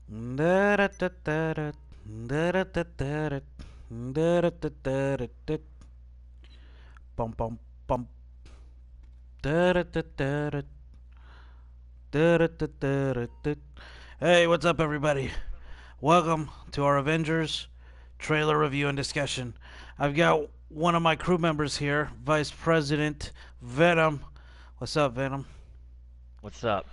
Da-da-da-da-da, da-da-da-da-da, da-da-da-da-da, bum bum bum, da-da-da-da-da, da-da-da-da-da. Hey, what's up, everybody? Welcome to our Avengers trailer review and discussion. I've got one of my crew members here, Vice President Venom. What's up, Venom? What's up?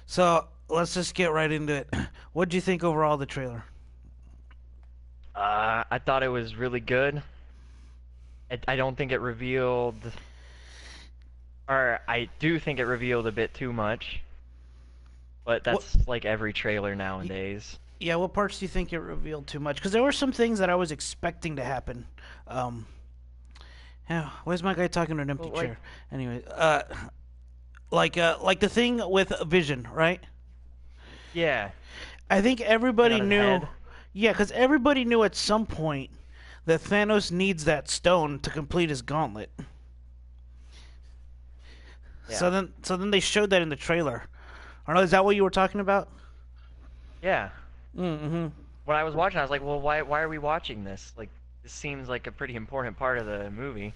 So let's just get right into it. What do you think overall of the trailer? I thought it was really good. I don't think it revealed, or I do think it revealed a bit too much, but What? that's like every trailer nowadays. Yeah, what parts do you think it revealed too much? Because there were some things that I was expecting to happen. Um, yeah, where's my guy talking to an empty Well, like, chair? Anyway, like the thing with Vision, right? yeah, I think thing everybody on his knew. head. Yeah, because everybody knew at some point that Thanos needs that stone to complete his gauntlet. Yeah, So then they showed that in the trailer. I don't know. Is that what you were talking about? yeah. Mm-hmm. When I was watching, I was like, well, why are we watching this? Like, this seems like a pretty important part of the movie.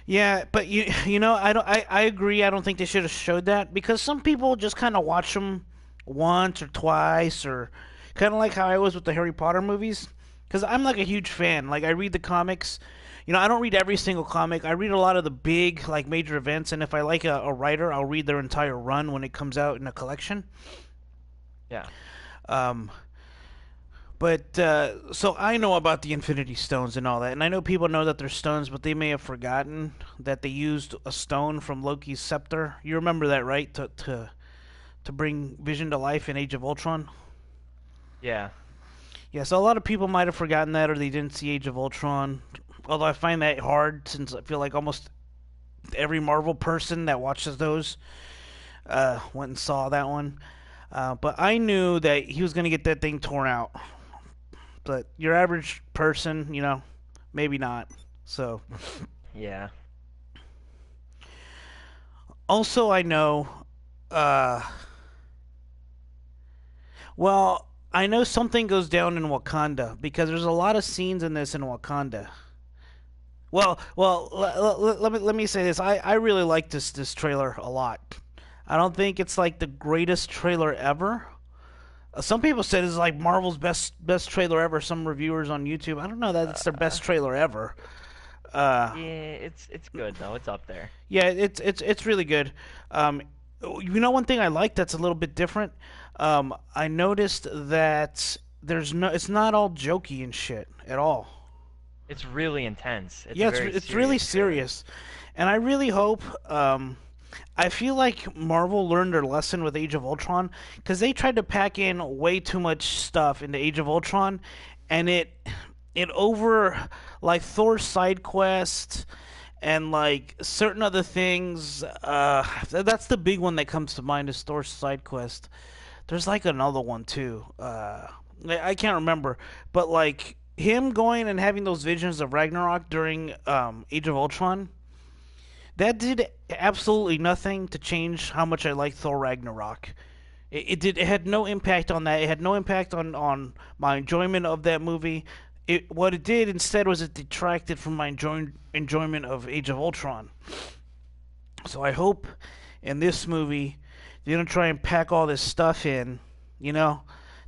Yeah, but you know I agree. I don't think they should have showed that because some people just kind of watch them once or twice or kind of like how I was with the Harry Potter movies. Because I'm like a huge fan. Like I read the comics. You know, I don't read every single comic. I read a lot of the big like major events, and if I like a writer, I'll read their entire run when it comes out in a collection. Yeah, Um, But so I know about the Infinity Stones and all that, and I know people know that they're stones, but they may have forgotten that they used a stone from Loki's scepter. You remember that, right? To bring Vision to life in Age of Ultron. yeah. Yeah, so a lot of people might have forgotten that, or they didn't see Age of Ultron. Although I find that hard, since I feel like almost every Marvel person that watches those went and saw that one. But I knew that he was going to get that thing torn out. But your average person, you know, maybe not. So, Yeah. also, I know, uh, well, I know something goes down in Wakanda because there's a lot of scenes in this in Wakanda. Let me say this. I really like this trailer a lot. I don't think it's like the greatest trailer ever. Some people said it's like Marvel's best trailer ever. Some reviewers on YouTube. I don't know that it's their Uh, best trailer ever. Uh, yeah, it's good though. It's up there. Yeah, it's really good. Um, you know, one thing I like that's a little bit different. I noticed that it's not all jokey and shit at all. It's really intense. It's a Yeah, very it's really serious trailer. serious, and I really hope. I feel like Marvel learned their lesson with Age of Ultron because they tried to pack in way too much stuff into Age of Ultron, and it over like Thor's side quest and like certain other things. That's the big one that comes to mind is Thor's side quest. There's like another one too. I can't remember, but like him going and having those visions of Ragnarok during Age of Ultron, that did absolutely nothing to change how much I like Thor Ragnarok. It had no impact on that. It had no impact on my enjoyment of that movie. What it did instead was it detracted from my enjoyment of Age of Ultron. So I hope in this movie they're gonna try and pack all this stuff in, you know,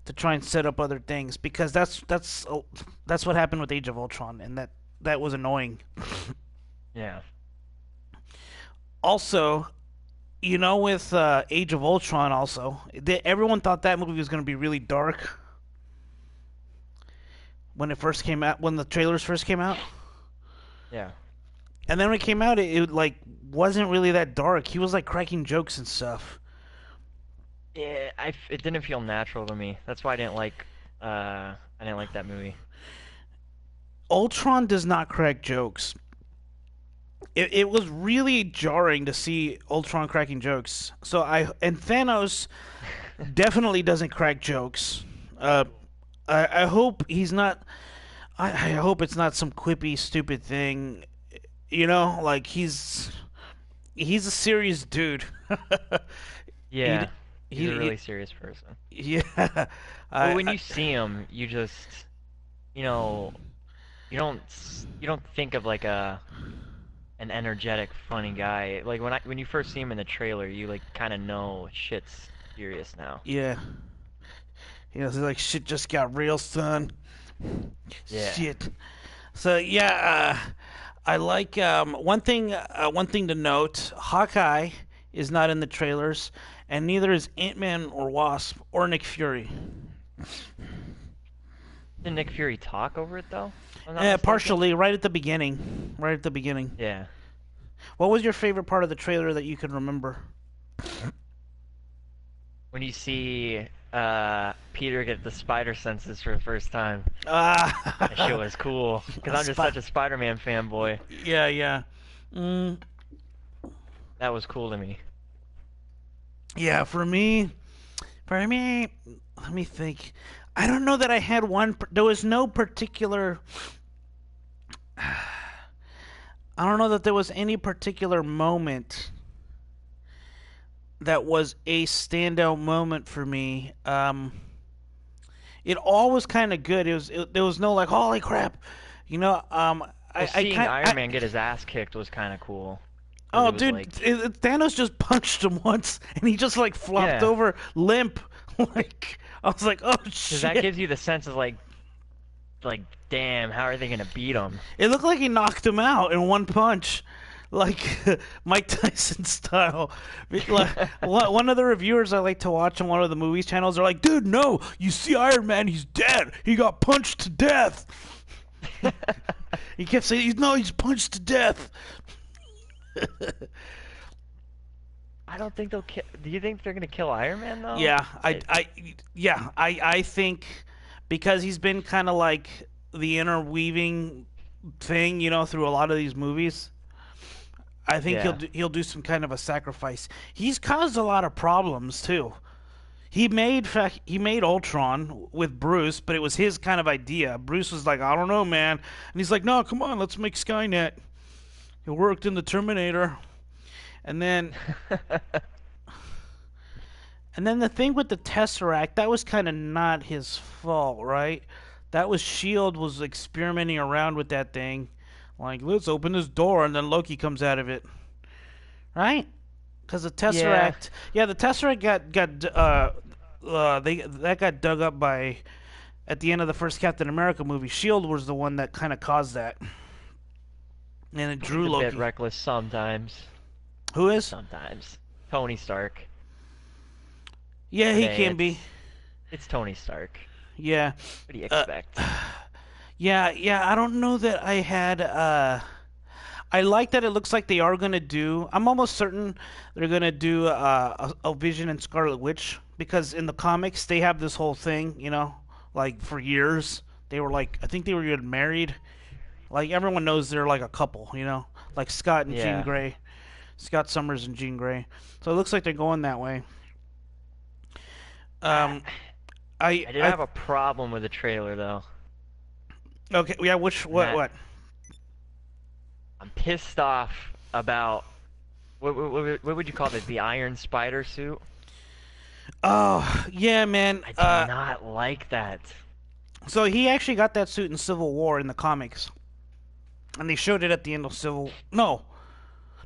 to try and set up other things because that's what happened with Age of Ultron, and that was annoying. Yeah. Also, you know, with Age of Ultron, also everyone thought that movie was gonna be really dark when it first came out, when the trailers first came out. Yeah. And then when it came out, it like wasn't really that dark. He was like cracking jokes and stuff. Yeah, it didn't feel natural to me. That's why I didn't like that movie. Ultron does not crack jokes. It was really jarring to see Ultron cracking jokes. And Thanos definitely doesn't crack jokes. Uh, I hope he's not. I hope it's not some quippy, stupid thing. You know, like he's a serious dude. he Yeah. He's a he really serious person. yeah. But when I you see him, you just, you know, you don't think of like an energetic, funny guy. Like when you first see him in the trailer, you like kind of know shit's serious now. yeah. He's like shit just got real, son. Yeah. Shit. So yeah, I like one thing to note: Hawkeye is not in the trailers, and neither is Ant-Man or Wasp or Nick Fury. Did Nick Fury talk over it though? If I'm not mistaken. Partially, right at the beginning. Right at the beginning. Yeah. What was your favorite part of the trailer that you can remember? When you see Peter get the spider senses for the first time, that shit Ah, was cool. Because a I'm just spot. such a Spider-Man fanboy. Yeah, yeah. Mm, That was cool to me. yeah, for me, let me think. I don't know that I had one. There was no particular. I don't know that there was any particular moment that was a standout moment for me. It all was kind of good. There was no like holy crap, you know. Well, I seeing kind Iron Man get his ass kicked was kind of cool. Because oh it was dude, like, Thanos just punched him once and he just like flopped yeah. over limp. Like I was like, oh Because that shit. gives you the sense of like, damn, how are they gonna beat him? It looked like he knocked him out in one punch, like Mike Tyson style. Like, one of the reviewers I like to watch on one of the movies channels are like, "Dude, no, you see Iron Man, he's dead. He got punched to death." He kept saying, "No, he's punched to death." I don't think they'll kill. Do you think they're gonna kill Iron Man though? Yeah, It, I think because he's been kind of like the interweaving thing, through a lot of these movies. I think yeah, he'll do some kind of a sacrifice. He's caused a lot of problems too. He made Ultron with Bruce, but it was his kind of idea. Bruce was like, I don't know, man, and he's like, No, come on, let's make Skynet. He worked in the Terminator, and then the thing with the Tesseract, that was kind of not his fault, right? That was Shield was experimenting around with that thing, like let's open this door, and then Loki comes out of it, right? Because the yeah. Tesseract, yeah, the Tesseract they that got dug up by at the end of the first Captain America movie. Shield was the one that kind of caused that, and it He's drew a bit Loki. reckless sometimes. Who is? Sometimes. Tony Stark. Yeah, But he hey, can be. it's Tony Stark. Yeah, What do you uh, expect? yeah. I don't know that I had. I like that it looks like they are gonna do. I'm almost certain they're gonna do a Vision and Scarlet Witch because in the comics they have this whole thing, like for years they were like I think they were getting married. Like everyone knows they're like a couple, like Scott and Jean Yeah. Grey, Scott Summers and Jean Grey. So it looks like they're going that way. I, Um, I I did I have a problem with the trailer though. okay, yeah. Which And that what? I'm pissed off about what would you call it? The Iron Spider suit? Oh yeah, man. I did not like that. So he actually got that suit in Civil War in the comics, and they showed it at the end of Civil. No,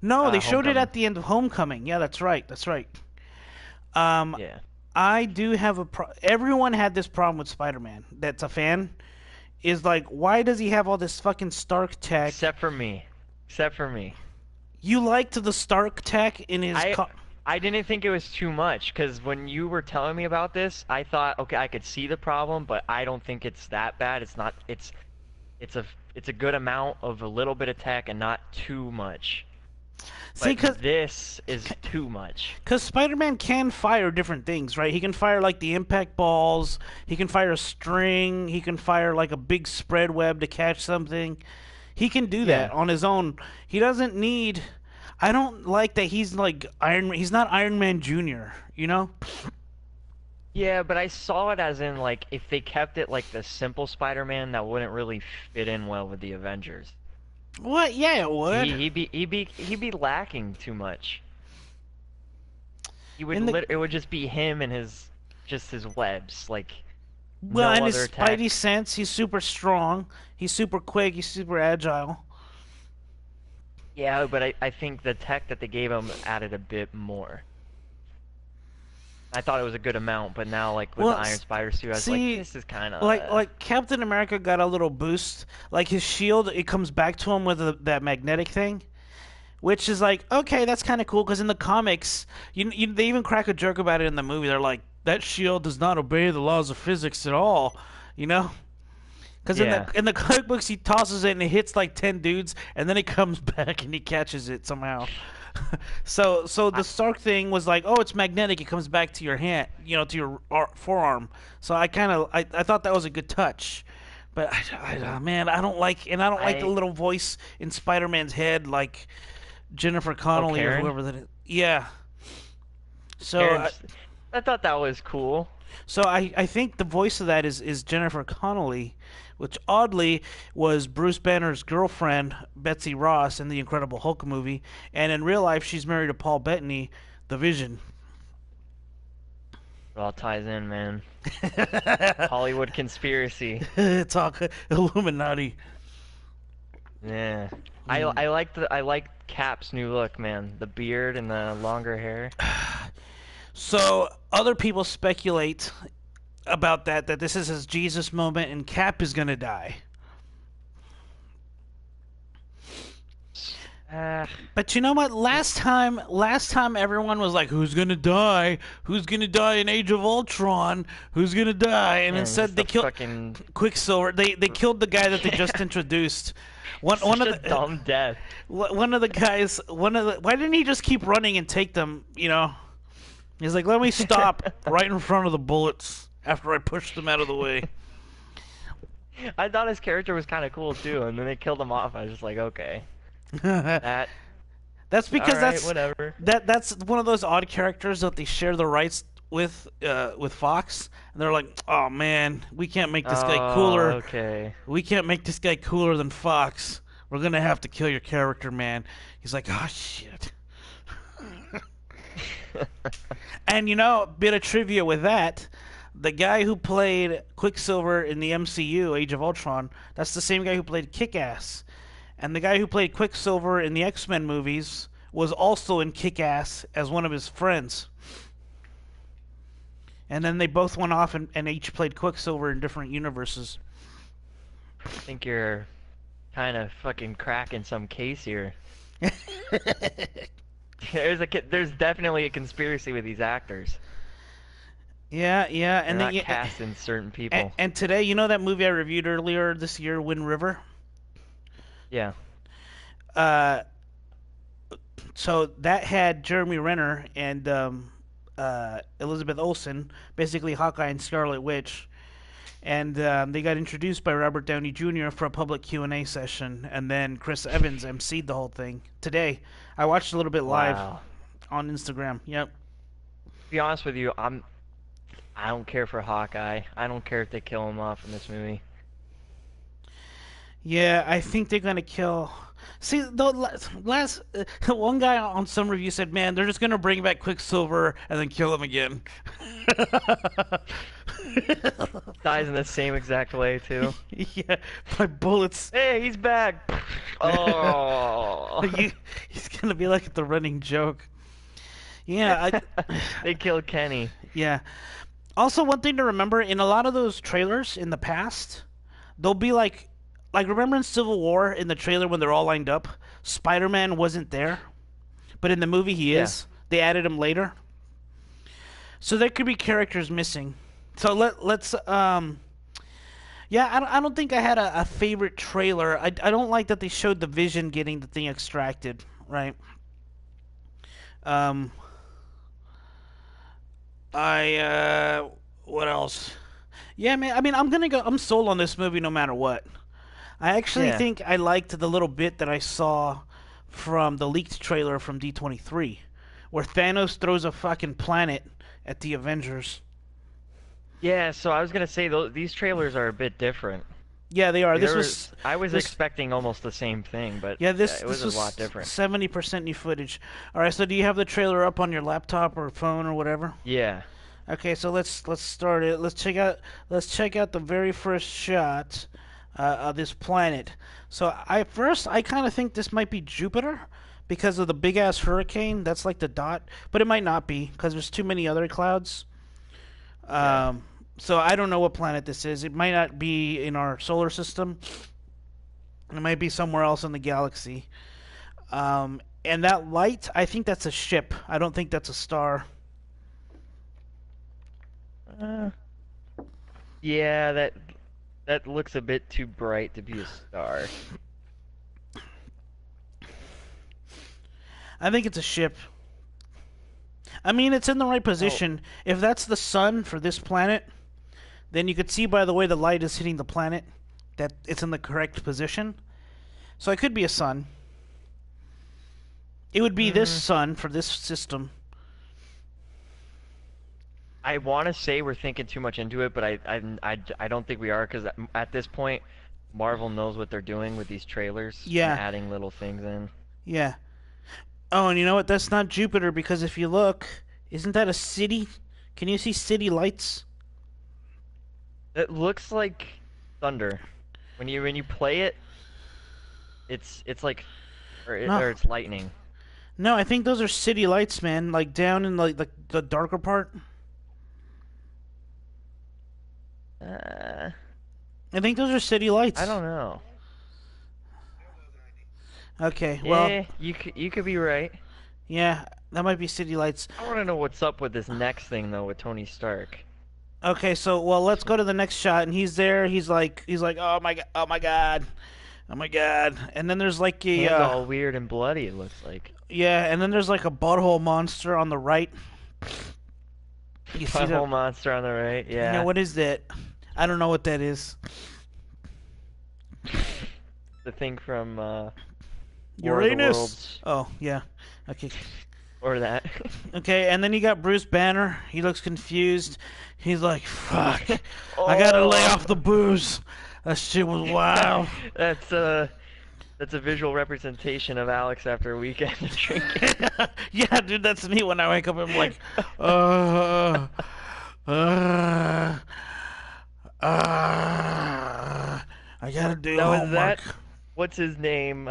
no, they showed it Homecoming. at the end of Homecoming. Yeah, that's right. That's right. Um, Yeah. I do have everyone had this problem with Spider-Man. That's a fan. Is like, why does he have all this fucking Stark tech? Except for me. Except for me. You liked the Stark tech in his. I I didn't think it was too much because when you were telling me about this, I thought, okay, I could see the problem, but I don't think it's that bad. It's not. It's a it's a good amount of a little bit of tech and not too much. See, But because this is too much. Spider-Man can fire different things, right? He can fire like the impact balls. He can fire a string. He can fire like a big spread web to catch something. He can do that Yeah. on his own. He doesn't need. I don't like that he's like Iron. He's not Iron Man Junior. You know? Yeah, but I saw it as in like if they kept it like the simple Spider-Man, that wouldn't really fit in well with the Avengers. What? Yeah, it would. He'd be lacking too much. In the it would just be him and his webs, like well, no in his other Spidey attacks. sense, he's super strong. He's super quick. He's super agile. Yeah, but I think the tech that they gave him added a bit more. I thought it was a good amount, but now like with the Well, Iron Spider suit, I was like, see, this is kind of like Captain America got a little boost. Like his shield, it comes back to him with that magnetic thing, which is like okay, that's kind of cool. Because in the comics, they even crack a joke about it in the movie. They're like, that shield does not obey the laws of physics at all. You know, because yeah. in the comic books he tosses it and it hits like 10 dudes, and then it comes back and he catches it somehow. So I, the Stark thing was like, oh, it's magnetic. It comes back to your hand, to your forearm. So I thought that was a good touch. But man, I don't like the I little voice in Spider-Man's head, like Jennifer oh Connelly or Karen, whoever that is. Yeah. So I, Karen's. I thought that was cool. so I think the voice of that is Jennifer Connelly, which oddly was Bruce Banner's girlfriend, Betsy Ross, in the Incredible Hulk movie, and in real life she's married to Paul Bettany, the Vision. It all ties in, man. Hollywood conspiracy. It's all Illuminati. Yeah. Mm. I like Cap's new look, man. The beard and the longer hair. So other people speculate about that this is his Jesus moment and Cap is gonna die. Uh, But you know what? Last time everyone was like, "Who's gonna die? Who's gonna die in Age of Ultron? Who's gonna die?" And man, instead just they a killed fucking Quicksilver. They killed the guy that they just introduced. One such of a the dumb death. one of the guys. Why didn't he just keep running and take them? He's like, "Let me stop right in front of the bullets after I pushed them out of the way." I thought his character was kind of cool too, and then they killed him off. I was just like, okay, that That's all because right, whatever. that's one of those odd characters that they share the rights with Fox, and they're like, "Oh man, we can't make this guy Oh, cooler. okay. We can't make this guy cooler than Fox. We're gonna have to kill your character, man." He's like, "Oh shit." And bit of trivia with that, the guy who played Quicksilver in the MCU, Age of Ultron, that's the same guy who played Kick-Ass. And the guy who played Quicksilver in the X-Men movies was also in Kick-Ass as one of his friends. And then they both went off and each played Quicksilver in different universes. I think you're kind of fucking cracking some case here. There's definitely a conspiracy with these actors. Yeah, yeah, They're and then not yeah, casting certain people. and today, that movie I reviewed earlier this year, Wind River. Yeah. Uh, so that had Jeremy Renner and Elizabeth Olsen, basically Hawkeye and Scarlet Witch, and they got introduced by Robert Downey Jr. for a public Q&A session, and then Chris Evans emceed the whole thing today. I watched a little bit live Wow. on Instagram. Yep. To be honest with you, I don't care for Hawkeye. I don't care if they kill him off in this movie. Yeah, I think they're gonna kill. See, the last one guy on some review said, "Man, they're just gonna bring back Quicksilver and then kill him again." Dies in the same exact way too. Yeah, my bullets. Hey, he's back. Oh. He's gonna be like the running joke. Yeah, They killed Kenny. yeah. Also, one thing to remember in a lot of those trailers in the past, they'll be like remember in Civil War in the trailer when they're all lined up, Spider-Man wasn't there, but in the movie he Yeah. is. They added him later, so there could be characters missing. So let's yeah, I don't think I had a favorite trailer. I don't like that they showed the Vision getting the thing extracted, right? Um, what else? Yeah, man. I mean, I'm sold on this movie no matter what. I actually Yeah. think I liked the little bit that I saw from the leaked trailer from D23, where Thanos throws a fucking planet at the Avengers. Yeah, so I was gonna say these trailers are a bit different. Yeah, they are. Like, This there was was I was this. expecting almost the same thing, but Yeah, this it this was a lot was different. 70% new footage. All right, so do you have the trailer up on your laptop or phone or whatever? Yeah. Okay, so let's start it. Let's check out the very first shot of this planet. So I kind of think this might be Jupiter because of the big ass hurricane. That's like the dot, but it might not be because there's too many other clouds. Okay. Um, so I don't know what planet this is. It might not be in our solar system. It might be somewhere else in the galaxy. And that light, I think that's a ship. I don't think that's a star. Uh, yeah, that looks a bit too bright to be a star. I think it's a ship. I mean, it's in the right Oh, position. If that's the sun for this planet, then you could see by the way the light is hitting the planet that it's in the correct position. So it could be a sun. It would be this mm, sun for this system. I want to say we're thinking too much into it, but I don't think we are because at this point, Marvel knows what they're doing with these trailers and Yeah, adding little things in. yeah. Oh, and you know what? That's not Jupiter because if you look, isn't that a city? Can you see city lights? It looks like thunder. When you play it, it's like No, or it's lightning. no. I think those are city lights, man. Like down in like the darker part. Uh, I think those are city I lights. don't know. Okay, well, Yeah, you could be right. yeah, that might be city lights. I want to know what's up with this next thing though with Tony Stark. Okay, so well, let's go to the next shot, and he's there. He's like, oh my god, oh my god, oh my god. And then there's like a Hands all weird and bloody, it looks like. yeah, and then there's like a butthole monster on the right. You see that? Butthole monster on the right, You know yeah. what is that? I don't know what that is. The thing from War of the Uranus. Worlds Oh yeah. Okay. or that. Okay, and then you got Bruce Banner. He looks confused. He's like, "Fuck, I gotta lay Oh, off the booze. That shit was wild." that's a that's a visual representation of Alex after a weekend of drinking. Yeah, dude, that's me when I wake up. I'm like, uh, uh, I gotta do Now is homework. that what's his name?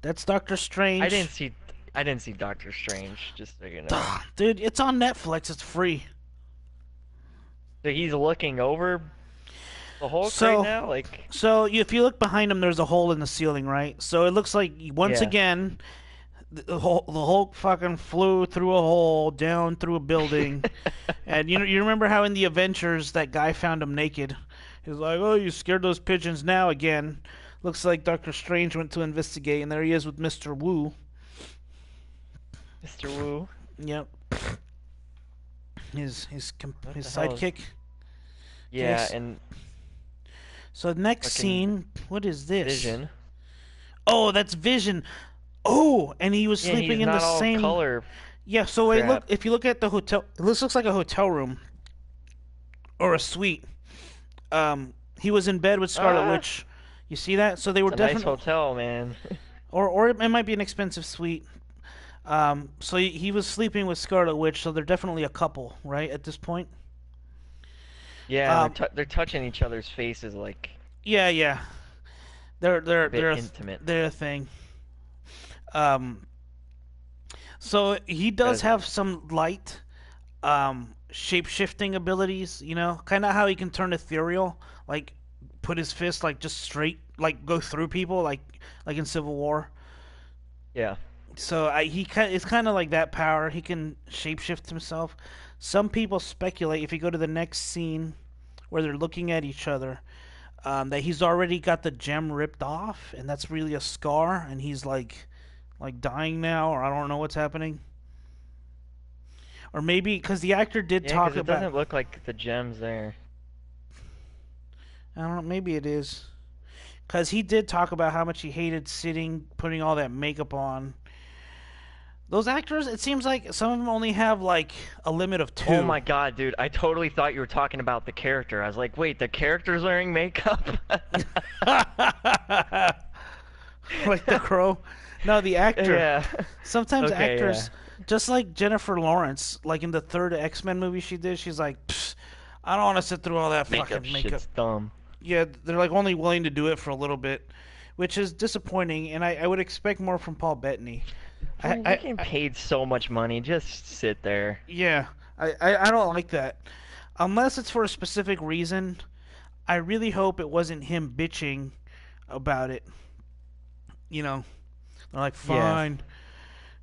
That's Doctor I didn't Strange. see I didn't see Doctor Strange, just so you know. Dude, it's on Netflix. It's free. So he's looking over the Hulk right So, now, like if you look behind him, there's a hole in the ceiling, right? So it looks like once yeah. again, the Hulk fucking flew through a hole down through a building. And you remember how in the Avengers that guy found him naked? He was like, "Oh, you scared those pigeons now again." Looks like Doctor Strange went to investigate, and there he is with Mister Wu. Mr. Wu. Yep, his What his the hell is sidekick. Okay, yeah, and so next fucking scene, what is this? Vision. Oh, that's Vision. Oh, and he was Yeah, he's sleeping in the not all same. color Yeah, so wait, look. crap. If you look at the hotel, this looks like a hotel room or a suite. He was in bed with Scarlet Ah, Witch. You see that? So they were it's a nice definitely, hotel, man. or it might be an expensive suite. So he was sleeping with Scarlet Witch, so they're definitely a couple, right? At this point. Yeah, and Um, they're touching each other's faces like yeah, yeah, they're a they're bit they're a, intimate. they're a thing. Um, so he does Cause have some light, shape shifting abilities. You know, kind of how he can turn ethereal, like put his fist like just straight, like go through people, like in Civil War. yeah, So it's kind of like that power. He can shapeshift himself. Some people speculate if you go to the next scene where they're looking at each other, that he's already got the gem ripped off, and that's really a scar, and he's like dying now, or I don't know what's happening. Or maybe because the actor did yeah, talk cause it about, doesn't look like the gems there. I don't know, maybe it is because he did talk about how much he hated sitting, putting all that makeup on. Those actors, it seems like some of them only have like a limit of Oh two. my God, dude! I totally thought you were talking about the character. I was like, wait, the character's wearing makeup? Like the crow. No, the actor. Yeah. Sometimes Okay, yeah. actors, just like Jennifer Lawrence, like in the third X-Men movie she did, she's like, Pfft, I don't want to sit through all that Makeup fucking makeup. shit's dumb. Yeah, they're like only willing to do it for a little bit, which is disappointing. And I would expect more from Paul Bettany. I, You're I, getting I paid so much money. Just sit there. yeah, I don't like that. Unless it's for a specific reason, I really hope it wasn't him bitching about it. You know, they're like, Yeah. fine,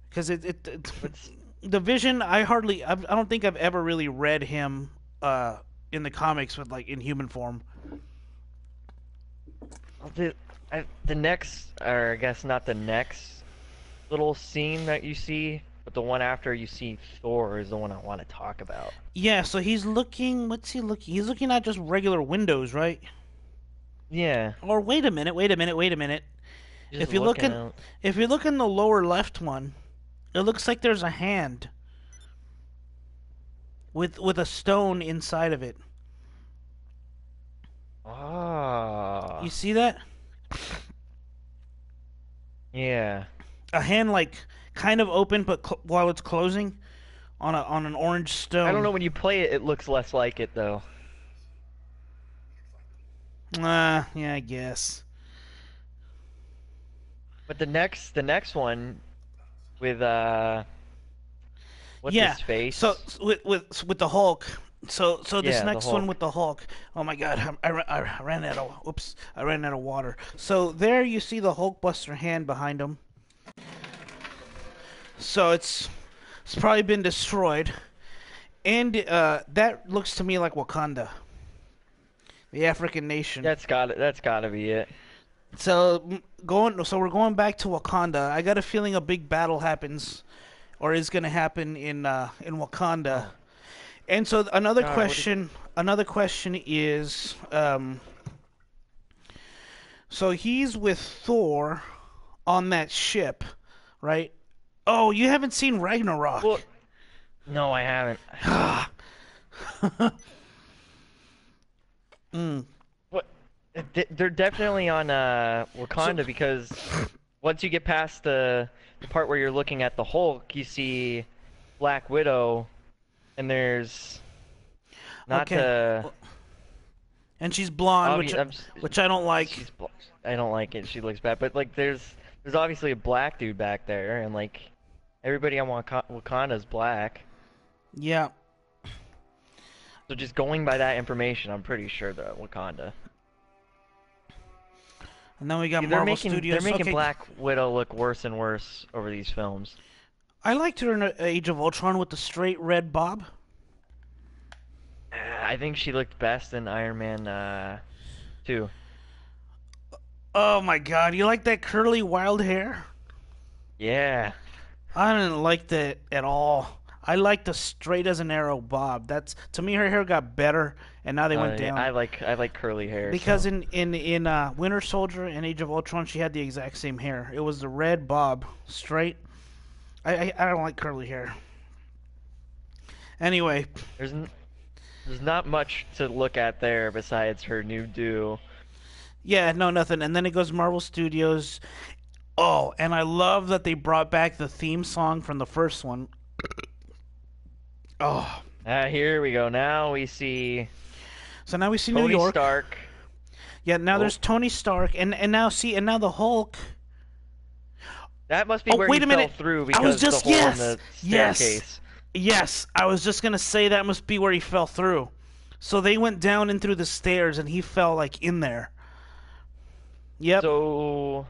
because What's the Vision. I don't think I've ever really read him in the comics with like in human form. the the next, or I guess not the next little scene that you see, but the one after you see Thor is the one I want to talk about. Yeah, so he's looking. What's he looking? He's looking at just regular windows, right? Yeah, Or wait a minute, wait a minute, wait a minute. just If you look looking in, out. if you look in the lower left one, it looks like there's a hand with a stone inside of it. You Ah, see that? yeah. A hand like kind of open, but while it's closing on an orange I don't stone. know, when you play it, it looks less like it though. Yeah, I guess. But the next one with what's Yeah. his So face? with the Hulk. So this Yeah, the next one Hulk. with the Hulk. Oh my God, I ran out of oops. I ran out of water. So there you see the Hulkbuster hand behind him. So it's probably been destroyed, and that looks to me like Wakanda, the African nation. That's gotta be it. So we're going back to Wakanda. I got a feeling a big battle happens or is going to happen in Wakanda. Oh And so God, what is? another question is, so he's with Thor on that ship, right? Oh, you haven't seen Ragnarok. Well, no, I haven't. Mm. What? They're definitely on So Wakanda, because once you get past the part where you're looking at the Hulk, you see Black Widow, and there's not okay, to well, and she's blonde, obvious. which I don't like. I don't like it. She looks bad, but like there's obviously a black dude back there, and like everybody on Wakanda's black. Yeah, So just going by that information, I'm pretty sure they're Wakanda. and then we got They're Marvel making they're Studios. making Okay, Black Widow look worse and worse over these films. I liked her in Age of Ultron with the straight red bob. I think she looked best in Iron Man 2. Oh my God, you like that curly wild hair? Yeah. I didn't like that at all. I like the straight as an arrow bob. That's to me her hair got better, and now they went Yeah, down. I like curly hair, Because so in Winter Soldier and Age of Ultron, she had the exact same hair. It was the red bob, straight. I don't like curly hair. Anyway, there's n there's not much to look at there besides her new do. yeah, no, nothing. And then it goes Marvel Studios. Oh, and I love that they brought back the theme song from the first one. Oh, Here we go. Now we see so now we see New Tony York. Stark. Yeah, now Oh, there's Tony Stark, and now the Hulk. that must be Oh, where he wait a fell minute. through, I was because the just hole in the yes, staircase. yes. I was just gonna say that must be where he fell through. So they went down in through the stairs, and he fell like in there. Yep, So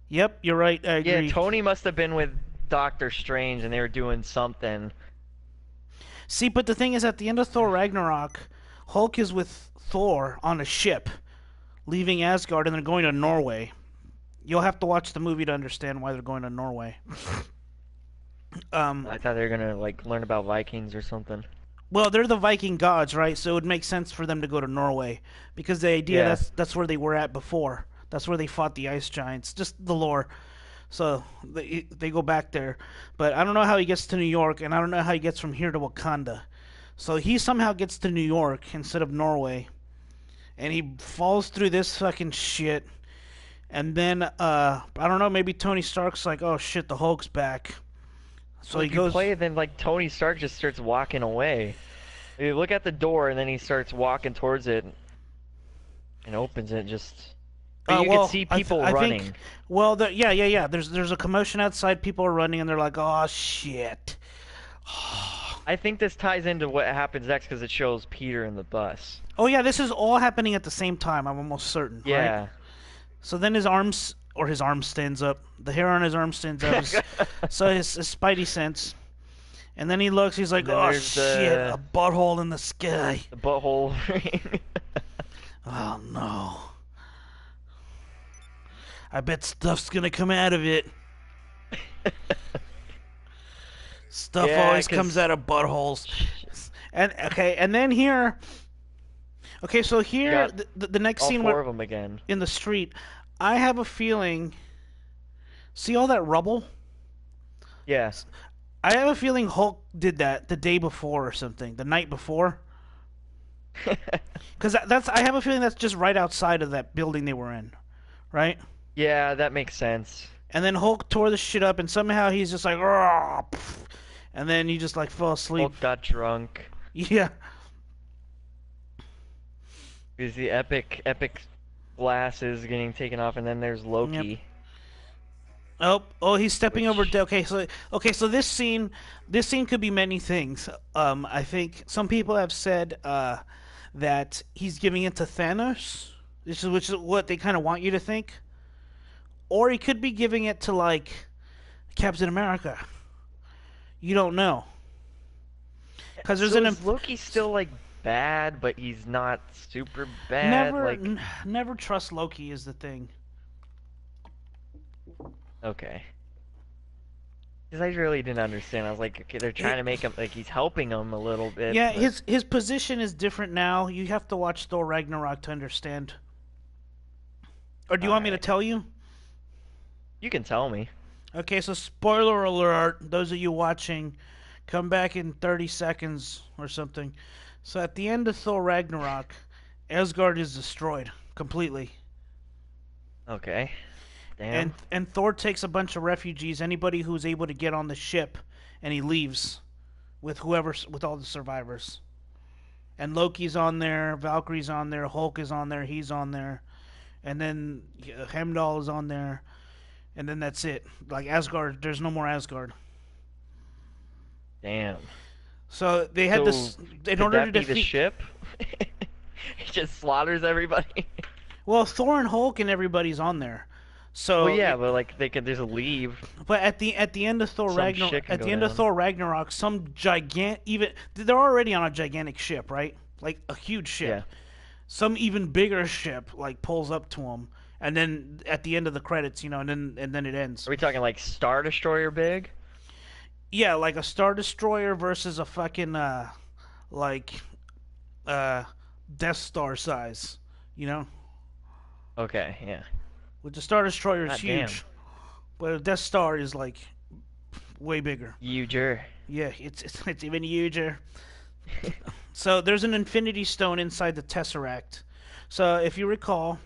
yep. You're right. I yeah, agree. Tony must have been with Doctor Strange, and they were doing something. See, but the thing is, at the end of Thor Ragnarok, Hulk is with Thor on a ship, leaving Asgard, and they're going to Norway. You'll have to watch the movie to understand why they're going to Norway. Um, I thought they were gonna like learn about Vikings or something. well, they're the Viking gods, right? So it would make sense for them to go to Norway because the idea Yeah. that's where they were at before. That's where they fought the ice giants. Just the lore. So they go back there, but I don't know how he gets to New York, and I don't know how he gets from here to Wakanda. So he somehow gets to New York instead of Norway, and he falls through this fucking shit. And then I don't know, maybe Tony Stark's like, oh shit, the Hulk's back. So Well, he if you goes. play it, then like Tony Stark just starts walking away. You look at the door, and then he starts walking towards it and opens it. Just, but you could Well, see people I think. running. Well, yeah. There's a commotion outside. People are running, and they're like, oh shit. I think this ties into what happens next because it shows Peter in the bus. Oh yeah, this is all happening at the same time. I'm almost certain, right? Yeah. So then his arm stands up. The hair on his arm stands up. So his spidey sense. And then he looks. He's like, And then "Oh there's shit, a butthole in the sky." the butthole. Oh no! I bet stuff's gonna come out of it. Stuff Yeah, always 'cause comes out of buttholes. And okay, and then here. Okay, so you here got the next all scene four where of them again. in the street, I have a feeling. See all that rubble? Yeah. I have a feeling Hulk did that the day before or something, the night before. Because that's I have a feeling that's just right outside of that building they were in, right? Yeah, that makes sense. And then Hulk tore the shit up, and somehow he's just like, "Rah," and then he just like fell asleep. Hulk got drunk. Yeah. Because the epic glasses getting taken off, and then there's Loki. Yep. Oh, he's stepping over. Which Okay, so this scene could be many things. I think some people have said that he's giving it to Thanos, which is what they kind of want you to think, or he could be giving it to like Captain America. You don't know, because there's so an is Loki still like bad, but he's not super bad. never Like, never trust Loki is the thing. okay. Because I really didn't understand. I was like, okay, they're trying to make him like he's helping him a little bit. Yeah, But his position is different now. You have to watch Thor Ragnarok to understand. Or do you want me to alright, tell you? you can tell me. Okay, so spoiler alert, those of you watching, come back in 30 seconds or something. So at the end of Thor Ragnarok, Asgard is destroyed completely. Okay. And Damn. and Thor takes a bunch of refugees, anybody who's able to get on the ship, and he leaves with all the survivors. And Loki's on there, Valkyrie's on there, Hulk is on there, he's on there. And then Heimdall is on there. And then that's it. Like Asgard, there's no more Asgard. Damn. So they had So this in could order to that be the defeat. ship? He just slaughters everybody. Well, Thor and Hulk and everybody's on there. Well, So, yeah, but like they could just leave. but at the end of Thor Some Ragnarok, shit can at go the end of down. Thor Ragnarok, some gigant even they're already on a gigantic ship, right? Like a huge ship. Yeah. Some even bigger ship like pulls up to them, and then at the end of the credits, and then it ends. Are we talking like Star Destroyer big? Yeah, like a Star Destroyer versus a fucking like uh Death Star size, you know? Okay, yeah. With the Star Destroyer is God damn. huge, but a Death Star is like way bigger. Huger. Yeah, it's even huger. So there's an Infinity Stone inside the Tesseract. So if you recall,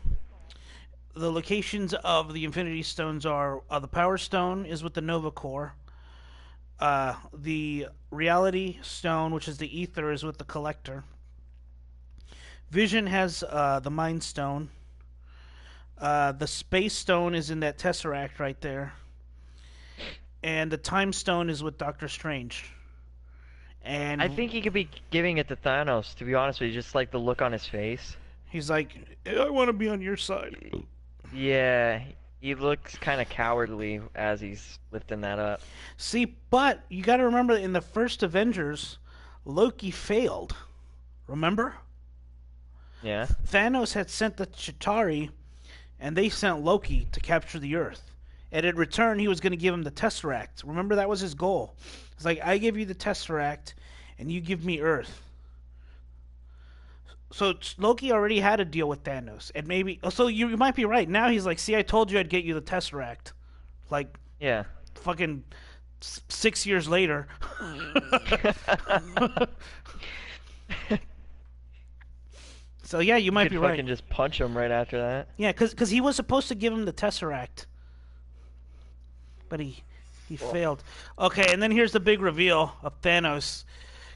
the locations of the Infinity Stones are the Power Stone is with the Nova Core. The Reality Stone, which is the Ether, is with the Collector. Vision has the Mind Stone. The Space Stone is in that Tesseract right there. And the Time Stone is with Doctor Strange. I And think he could be giving it to Thanos, to be honest with you, just like the look on his face. he's like, I want to be on your side. Yeah, he looks kind of cowardly as he's lifting that up. See, but you got to remember in the first Avengers, Loki failed. Remember? Yeah. Thanos had sent the Chitauri, and they sent Loki to capture the Earth. And in return, he was going to give him the Tesseract. Remember, that was his goal. It's like, I give you the Tesseract, and you give me Earth. So Loki already had a deal with Thanos, and maybe. So you might be right. Now he's like, see, I told you I'd get you the Tesseract. like Yeah. fucking 6 years later. So yeah, you You might could be right. fucking just punch him right after that. Yeah, because he was supposed to give him the Tesseract, but he Well, failed. Okay, and then here's the big reveal of Thanos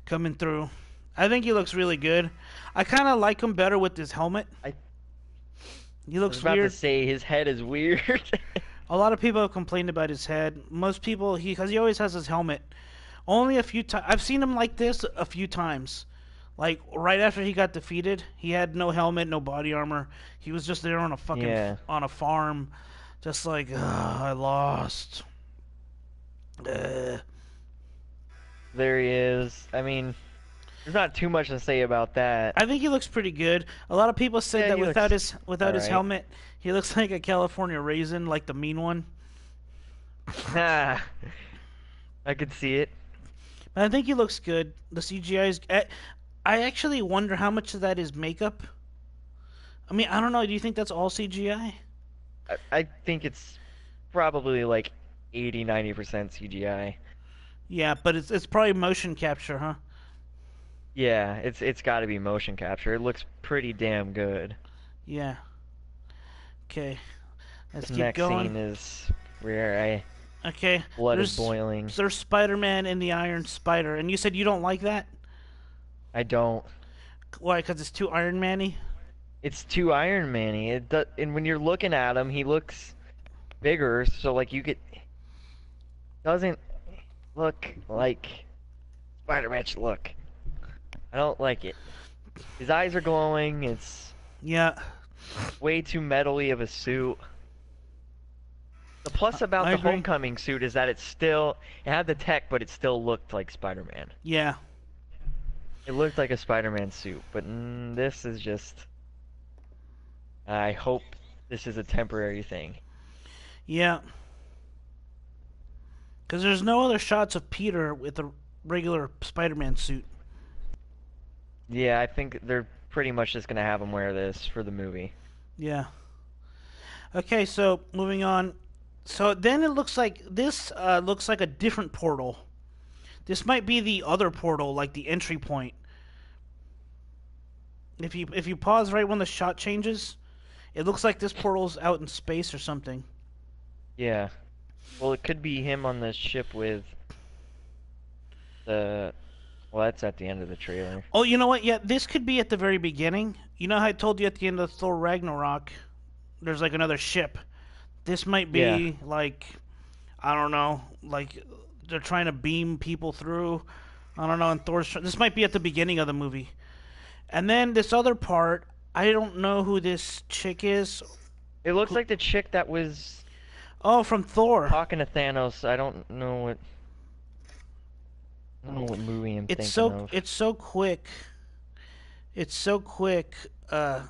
coming through. I think he looks really good. I kind of like him better with his helmet. I He was looks about to weird. say his head is weird. A lot of people have complained about his head. Most people, because he always has his helmet. Only a few times. I've seen him like this a few times. Like right after he got defeated, he had no helmet, no body armor. He was just there on a fucking Yeah. on a farm, just like I lost. Uh, There he is. I mean, there's not too much to say about that. I think he looks pretty good. A lot of people said Yeah, that he looks without his alright. helmet, he looks like a California raisin, like the mean one. Ah, I could see it. But I think he looks good. The CGI is. I actually wonder how much of that is makeup. I mean, I don't know. Do you think that's all CGI? I think it's probably like 80-90% CGI. Yeah, but it's probably motion capture, huh? Yeah, it's got to be motion capture. It looks pretty damn good. Yeah. Okay. Let's This keep next going. scene is where Okay. blood is There's boiling. there's Spider-Man and the Iron Spider, and you said you don't like that. I don't. Why? Because it's too Iron Man-y? It's too Iron Man-y. And when you're looking at him, he looks bigger, so like you could doesn't look like Spider-Man should look. I don't like it. His eyes are glowing. It's Yeah, way too metally of a suit. The plus about I the agree. Homecoming suit is that it had the tech, but it still looked like Spider-Man. Yeah, It looked like a Spider-Man suit, but this is just. I hope this is a temporary thing. yeah. Because there's no other shots of Peter with a regular Spider-Man suit. Yeah, I think they're pretty much just gonna have him wear this for the movie. Yeah. Okay, so moving on. So then it looks like this looks like a different portal. This might be the other portal, like the entry point. If you pause right when the shot changes, it looks like this portal's out in space or something. Yeah. Well, it could be him on the ship with the. Well, that's at the end of the trailer. Oh, you know what? Yeah, this could be at the very beginning. You know how I told you at the end of Thor Ragnarok, there's like another ship. This might Yeah. be like, I don't know, like they're trying to beam people through. I don't know. And this might be at the beginning of the movie. And then this other part, I don't know who this chick is. It looks like the chick that was Oh, from Thor. talking to Thanos. I don't know what movie I'm It's thinking so of. it's so quick. It's so quick. No,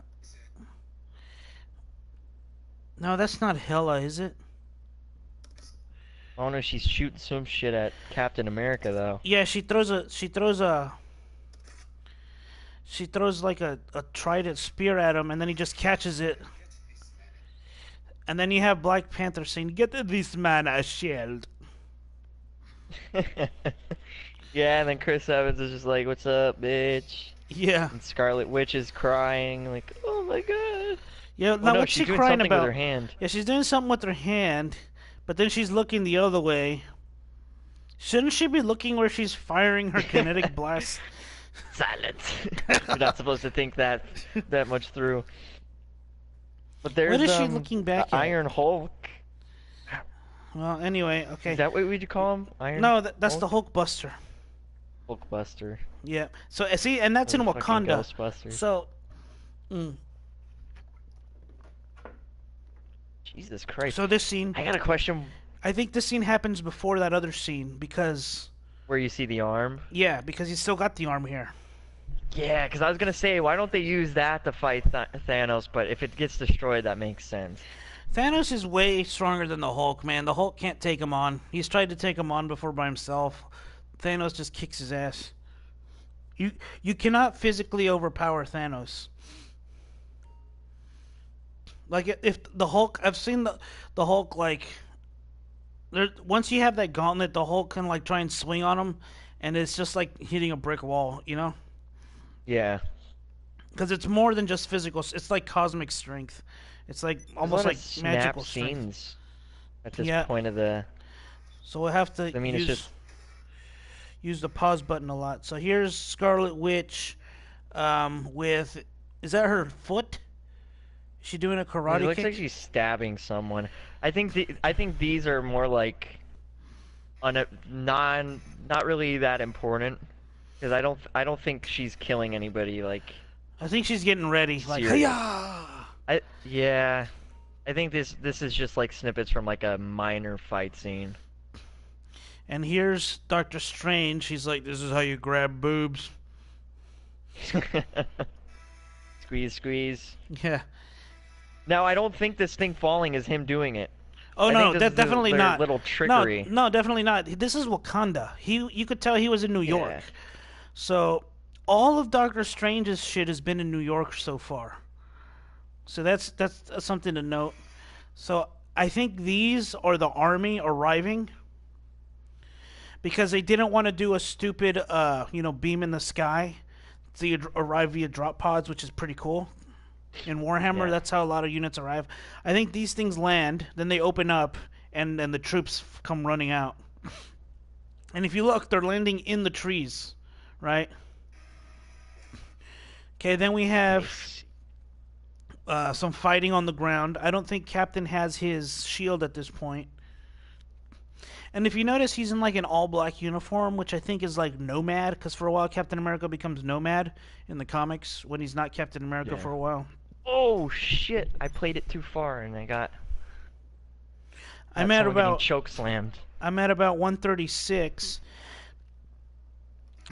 that's not Hela, is it? I don't know. She's shooting some shit at Captain America though. Yeah, she throws like a trident spear at him, and then he just catches it. And then you have Black Panther saying, "Get this man a shield." Yeah, and then Chris Evans is just like, "What's up, bitch?" Yeah, And Scarlet Witch is crying, like, "Oh my god." yeah. Oh Now no, what's she's she doing crying something with her about? hand. Yeah, she's doing something with her hand, but then she's looking the other way. Shouldn't she be looking where she's firing her kinetic blast? Silence. You're not supposed to think that much through. But What there's is she looking back at? Iron Hulk. Well, anyway, Is okay. that what would you call him? Iron No, that's the Hulk? Hulk Buster. Hulkbuster. Yeah. So see, and that's in Or fucking Wakanda. Ghostbusters. So, mm, Jesus Christ. so this scene, I got a question I think this scene happens before that other scene because, where you see the arm. yeah, because he's still got the arm here. Yeah, because I was gonna say, why don't they use that to fight Thanos? But if it gets destroyed, that makes sense. Thanos is way stronger than the Hulk, man. The Hulk can't take him on. He's tried to take him on before by himself. Thanos just kicks his ass. You cannot physically overpower Thanos. Like if the Hulk, I've seen the Hulk like once you have that gauntlet, the Hulk can like try and swing on him, and it's just like hitting a brick wall, you know? Yeah. Because it's more than just physical. It's like cosmic strength. It's like There's a almost lot of like snap magical strength. scenes at this Yeah. point of the. So we'll have to I mean, it's just use the pause button a lot. So here's Scarlet Witch, with is that her foot? Is she doing a it karate looks like kick? she's stabbing someone. I think these are more like on a not really that important because I don't think she's killing anybody like I think she's getting ready. Like, serious. hiya! Yeah. I think this is just like snippets from like a minor fight scene. And here's Doctor Strange. He's like, this is how you grab boobs. Squeeze, squeeze. Yeah. Now I don't think this thing falling is him doing it. Oh I no, think this that is definitely their not. little No, trickery. no, definitely not. This is Wakanda. You could tell he was in New York. Yeah. So all of Doctor Strange's shit has been in New York so far. So that's something to note. So I think these are the army arriving because they didn't want to do a stupid, beam in the sky. So you arrive via drop pods, which is pretty cool. In Warhammer, Yeah. that's how a lot of units arrive. I think these things land, then they open up, and then the troops come running out. And if you look, they're landing in the trees, right? Okay, then we have some fighting on the ground. I don't think Captain has his shield at this point. And if you notice, he's in like an all-black uniform, which I think is like Nomad, because for a while Captain America becomes Nomad in the comics when he's not Captain America Yeah. for a while. Oh shit! I played it too far and I got I'm at someone getting about choke slammed. I'm at about 136.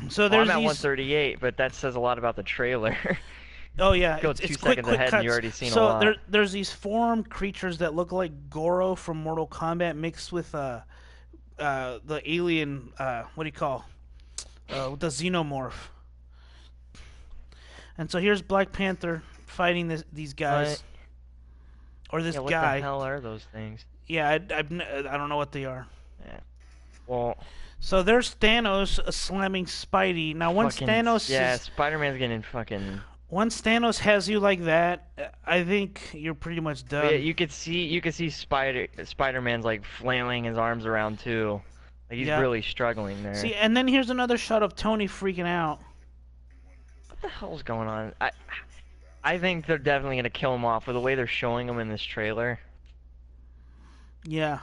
So Well, there's I'm at these. 138, but that says a lot about the trailer. Oh yeah, Go it's, two it's quick, seconds quick ahead cuts. and you already seen a So lot. there's these four-armed creatures that look like Goro from Mortal Kombat mixed with the alien, what do you call, the xenomorph. And so here's Black Panther fighting these guys, What? or this Yeah, what guy. the hell are those things? Yeah, I don't know what they are. Yeah. Well, So there's Thanos slamming Spidey. Now once fucking Thanos yeah, is, Spider-Man's getting fucking. once Thanos has you like that, I think you're pretty much done. Yeah, you could see Spider-Man's like flailing his arms around too. Like he's Yeah. really struggling there. See, and then here's another shot of Tony freaking out. What the hell's going on? I think they're definitely gonna kill him off with the way they're showing him in this trailer. Yeah.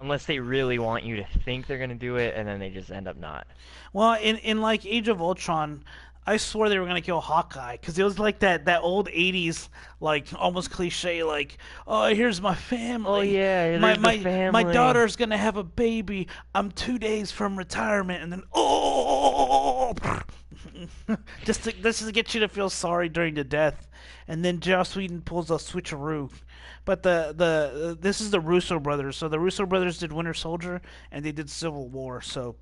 Unless they really want you to think they're gonna do it, and then they just end up not. Well, in like Age of Ultron, I swore they were gonna kill Hawkeye because it was like that old '80s like almost cliche like, oh, here's my family. Oh yeah, my there's the my family. daughter's gonna have a baby. I'm 2 days from retirement, and then just to get you to feel sorry during the death, and then Joss Whedon pulls a switcheroo. But this is the Russo brothers. So the Russo brothers did Winter Soldier, and they did Civil War. So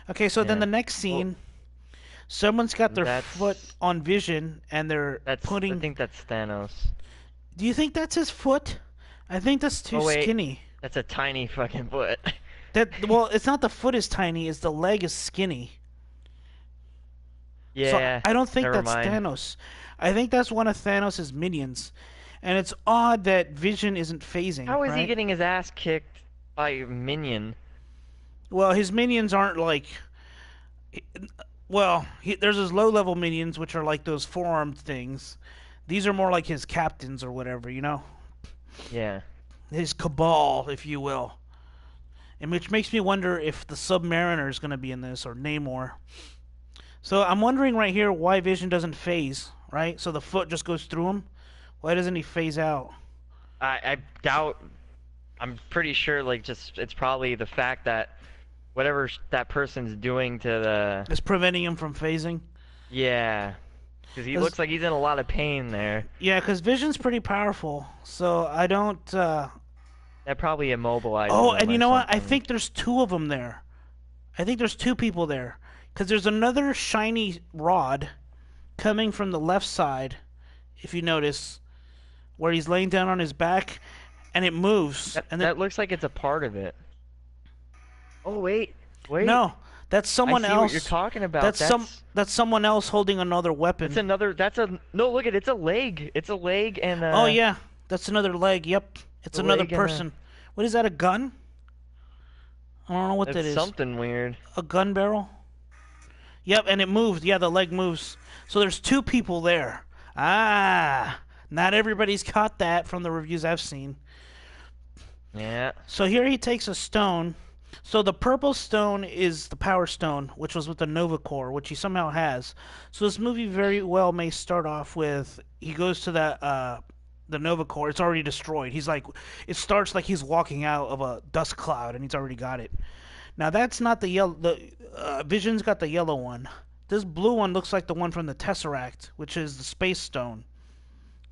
okay, so then Yeah. the next scene, someone's got their That's- foot on Vision, and they're I putting. think that's Thanos. Do you think that's his foot? I think that's too Oh, wait. skinny. That's a tiny fucking foot. Well, it's not the foot is tiny; it's the leg is skinny. Yeah. So I don't think never that's mind. Thanos. I think that's one of Thanos' minions, and it's odd that Vision isn't phasing. How is he right? getting his ass kicked by a minion? Well, his minions aren't like. Well, there's his low-level minions, which are like those four-armed things. These are more like his captains or whatever, you know, Yeah. his cabal, if you will. And which makes me wonder if the Submariner is going to be in this or Namor. So I'm wondering right here why Vision doesn't phase, right? So the foot just goes through him. Why doesn't he phase out? I doubt. I'm pretty sure, like, just it's probably the fact that whatever that person's doing to the. It's preventing him from phasing. Yeah. Because he 'Cause- looks like he's in a lot of pain there. Yeah, because Vision's pretty powerful. So I don't. That probably immobilizes Oh, him and or you know what? I something. think there's two of them there. I think there's two people there. Because there's another shiny rod coming from the left side, if you notice, where he's laying down on his back, and it moves. That, And then, that looks like it's a part of it. Oh wait, wait. No, that's I someone see what you're else. talking about. That's some. That's someone else holding another That's weapon. another. That's a no. Look at it's a leg. It's a leg and Oh yeah, that's another leg. Yep, it's the another leg and a. person. What is that? A gun? I don't know what It's that is. something weird. A gun barrel? Yep, and it moved. Yeah, the leg moves. So there's two people there. Ah, not everybody's caught that from the reviews I've seen. Yeah. So here he takes a stone. So the purple stone is the power stone, which was with the Nova Core, which he somehow has. So this movie very well may start off with he goes to that the Nova Core. It's already destroyed. He's like, it starts like he's walking out of a dust cloud, and he's already got it. Now that's not the yellow. The Vision's got the yellow one. This blue one looks like the one from the Tesseract, which is the Space Stone.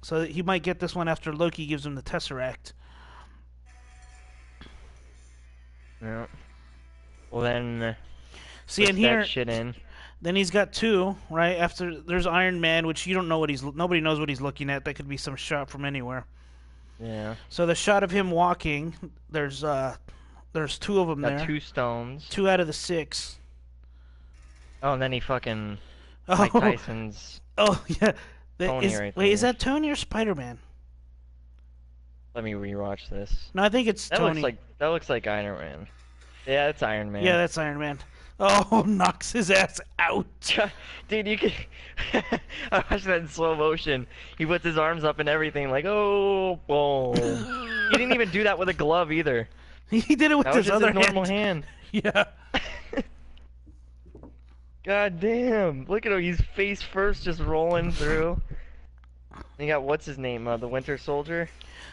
So he might get this one after Loki gives him the Tesseract. Yeah. Well then, See, push and that here, shit in. then he's got two, right? After there's Iron Man, which you don't know what he's. Nobody knows what he's looking at. That could be some shot from anywhere. Yeah. So the shot of him walking, there's two of them Got there. two stones. Two out of the six. Oh, and then he fucking Mike Oh, Tyson's oh yeah. Tony right Wait, is there. that Tony or Spider Man? Let me rewatch this. No, I think it's That Tony. looks like Iron Man. Yeah, that's Iron Man. Yeah, that's Iron Man. Oh, knocks his ass out. Dude, you can. I watched that in slow motion. He puts his arms up and everything, like, oh, boom. He didn't even do that with a glove either. He did it with That was his just other his normal hand. hand. Yeah. God damn! Look at him. He's face first, just rolling through. You got what's his name? The Winter Soldier.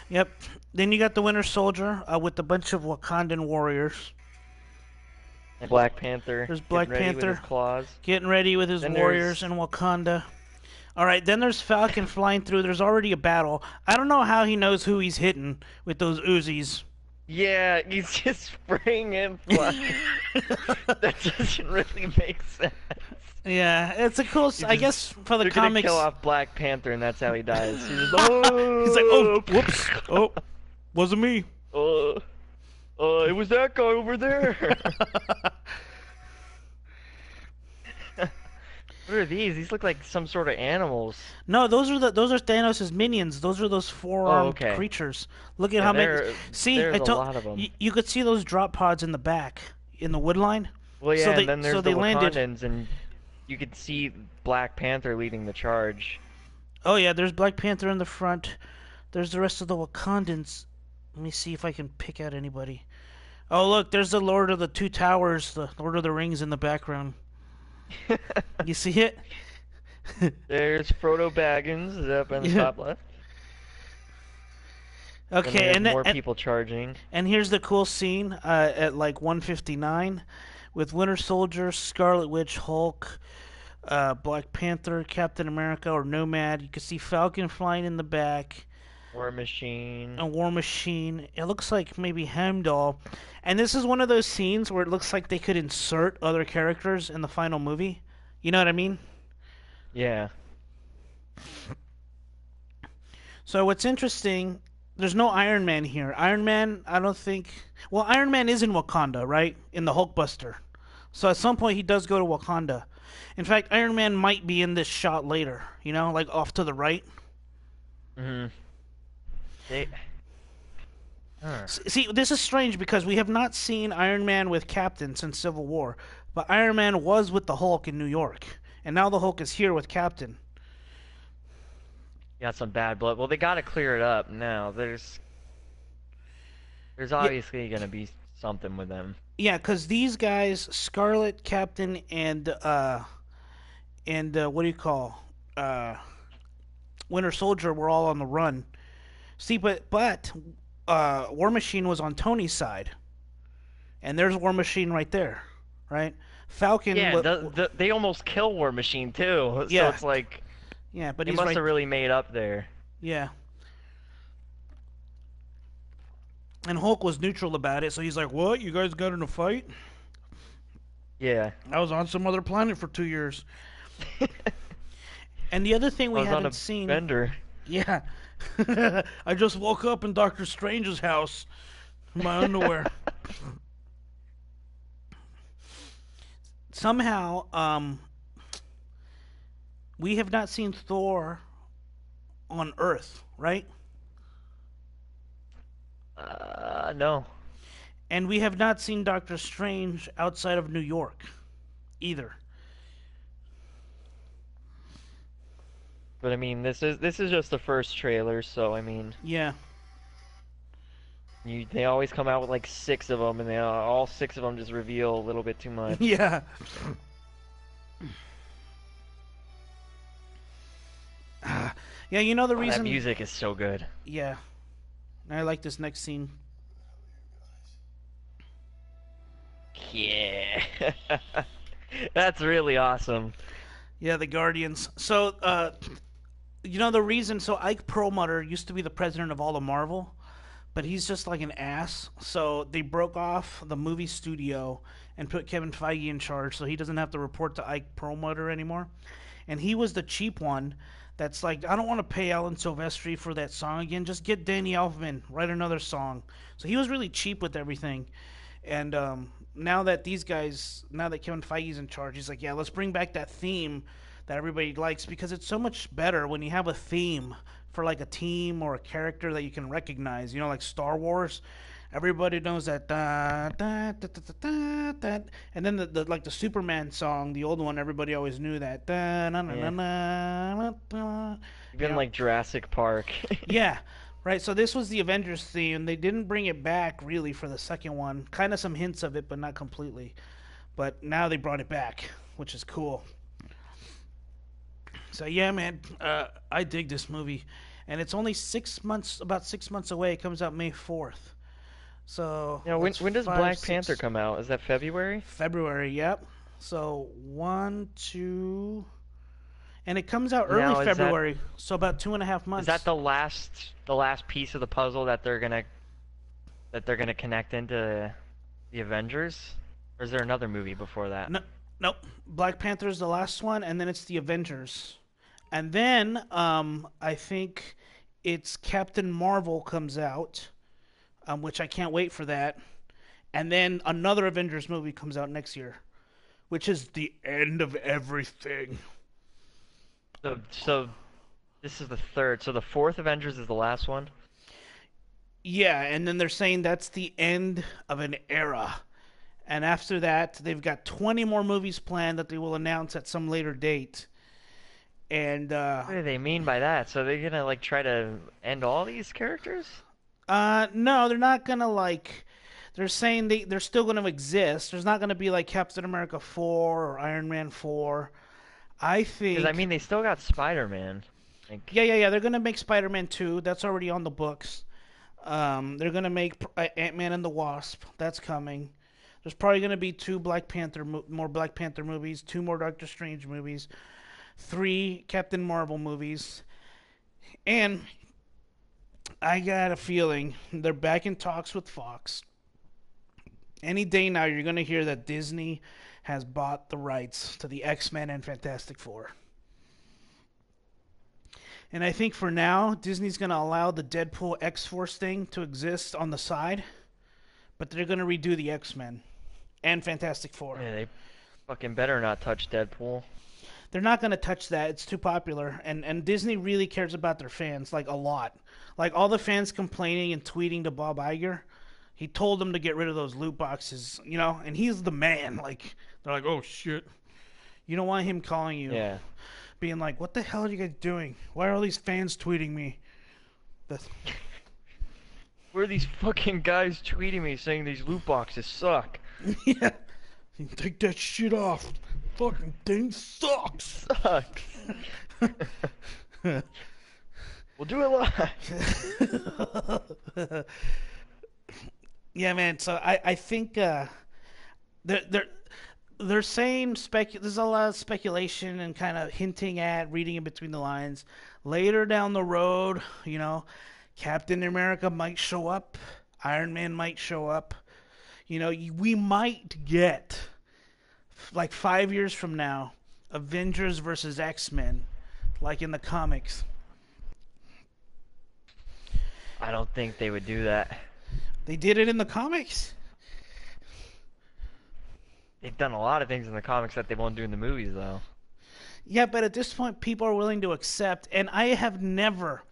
Yep. Then you got the Winter Soldier with a bunch of Wakandan warriors. And Black Panther. There's Black getting ready with Panther. his claws. Getting ready with his Then warriors in Wakanda. All right, then there's Falcon flying through. There's already a battle. I don't know how he knows who he's hitting with those Uzis. Yeah, he's just spraying in blood. That doesn't really make sense. Yeah, it's a cool. I guess for the They're gonna comics, kill off Black Panther, and that's how he dies. He's just, oh, he's like, oh, whoops, oh, wasn't me. It was that guy over there. What are these? These look like some sort of animals. No, those are Thanos' minions. Those are those four-armed okay. creatures. Look at Yeah, how many. See, there's I a told lot of them. you could see those drop pods in the back in the wood line. Well, yeah, so and then there's so the they landed. Wakandans, and you could see Black Panther leading the charge. Oh yeah, there's Black Panther in the front. There's the rest of the Wakandans. Let me see if I can pick out anybody. Oh look, there's the Lord of the Two Towers, the Lord of the Rings in the background. You see it? There's Frodo Baggins up in the top left. Okay, and more people charging. And here's the cool scene at like 1:59 with Winter Soldier, Scarlet Witch, Hulk, Black Panther, Captain America, or Nomad. You can see Falcon flying in the back. War Machine. A War Machine. It looks like maybe Heimdall. And this is one of those scenes where it looks like they could insert other characters in the final movie. You know what I mean? Yeah. So what's interesting, there's no Iron Man here. Iron Man, I don't think... Well, Iron Man is in Wakanda, right? In the Hulkbuster. So at some point he does go to Wakanda. In fact, Iron Man might be in this shot later. You know, like off to the right. Mm-hmm. See, this is strange because we have not seen Iron Man with Captain since Civil War. But Iron Man was with the Hulk in New York. And now the Hulk is here with Captain. Got some bad blood. Well, they gotta clear it up now. There's obviously gonna be something with them. Yeah, because these guys, Scarlet, Captain, and what do you call, Winter Soldier, were all on the run. See, but War Machine was on Tony's side, and there's War Machine right there, right? Falcon. Yeah, they almost kill War Machine too. Yeah. So it's like, yeah, but he he's must right. have really made up there. Yeah. And Hulk was neutral about it, so he's like, "What? You guys got in a fight? Yeah. I was on some other planet for 2 years." And the other thing we I was haven't on a seen. bender. Yeah. I just woke up in Doctor Strange's house in my underwear. somehow we have not seen Thor on Earth, right? No. And we have not seen Doctor Strange outside of New York either. But I mean, this is just the first trailer, so I mean, Yeah. they always come out with like six of them, and all six of them just reveal a little bit too much. Yeah. Yeah, you know the Oh, that reason. music is so good. Yeah. I like this next scene. Yeah. That's really awesome. Yeah, the Guardians. So, you know the reason. So Ike Perlmutter used to be the president of all of Marvel, but he's just like an ass. So they broke off the movie studio and put Kevin Feige in charge, so he doesn't have to report to Ike Perlmutter anymore. And he was the cheap one. That's like, I don't want to pay Alan Silvestri for that song again. Just get Danny Elfman, write another song. So he was really cheap with everything. And now that these guys, now that Kevin Feige's in charge, he's like, yeah, let's bring back that theme that everybody likes because it's so much better when you have a theme for like a team or a character that you can recognize. You know, like Star Wars. Everybody knows that da, da, da, da, da, da, and then the like the Superman song, the old one. Everybody always knew that. Da, na, na, na, Yeah. na, na, you Even know, like Jurassic Park. yeah, right. So this was the Avengers theme. They didn't bring it back really for the second one. Kind of some hints of it, but not completely. But now they brought it back, which is cool. So yeah, man, I dig this movie, and it's only 6 months, about 6 months away. It comes out May 4th. So You know, when that's when does five, Black Panther six, come out? Is that February? February. Yep. So one, two, and it comes out early Now February. So about two and a half is that months. the last piece of the puzzle that they're gonna connect into the Avengers? Or is there another movie before that? No, nope. Black Panther is the last one, and then it's the Avengers, and then I think it's Captain Marvel comes out, which I can't wait for that, and then another Avengers movie comes out next year, which is the end of everything. So this is the third. So the fourth Avengers is the last one. Yeah, and then they're saying that's the end of an era. And after that, they've got 20 more movies planned that they will announce at some later date. And What do they mean by that? So they're gonna like try to end all these characters? no, they're not gonna like. They're saying they're still gonna exist. There's not gonna be like Captain America 4 or Iron Man 4. I Because I think. mean, they still got Spider-Man. Like, Yeah, yeah, yeah. They're gonna make Spider-Man 2. That's already on the books. They're gonna make Ant-Man and the Wasp. That's coming. There's probably gonna be two Black Panther, more Black Panther movies, two more Doctor Strange movies, three Captain Marvel movies, and I got a feeling they're back in talks with Fox. Any day now, you're gonna hear that Disney has bought the rights to the X-Men and Fantastic Four. And I think for now, Disney's going to allow the Deadpool X Force thing to exist on the side, but they're going to redo the X Men and Fantastic Four. yeah, they fucking better not touch Deadpool. They're not going to touch that. It's too popular. And Disney really cares about their fans, like a lot. Like all the fans complaining and tweeting to Bob Iger. He told them to get rid of those loot boxes, you know, and he's the man. Like, they're like, oh shit. You don't want him calling you, Yeah. being like, what the hell are you guys doing? Why are all these fans tweeting me? That's, Where are these fucking guys tweeting me saying these loot boxes suck? yeah. Take that shit off. Fucking thing sucks. Sucks. We'll do it live. Yeah, man. So I think they're they're saying there's a lot of speculation and kind of hinting at reading in between the lines. Later down the road, you know, Captain America might show up, Iron Man might show up. You know, we might get like 5 years from now, Avengers versus X-Men, like in the comics. I don't think they would do that. They did it in the comics. they've done a lot of things in the comics that they won't do in the movies, though. Yeah, but at this point, people are willing to accept, and I have never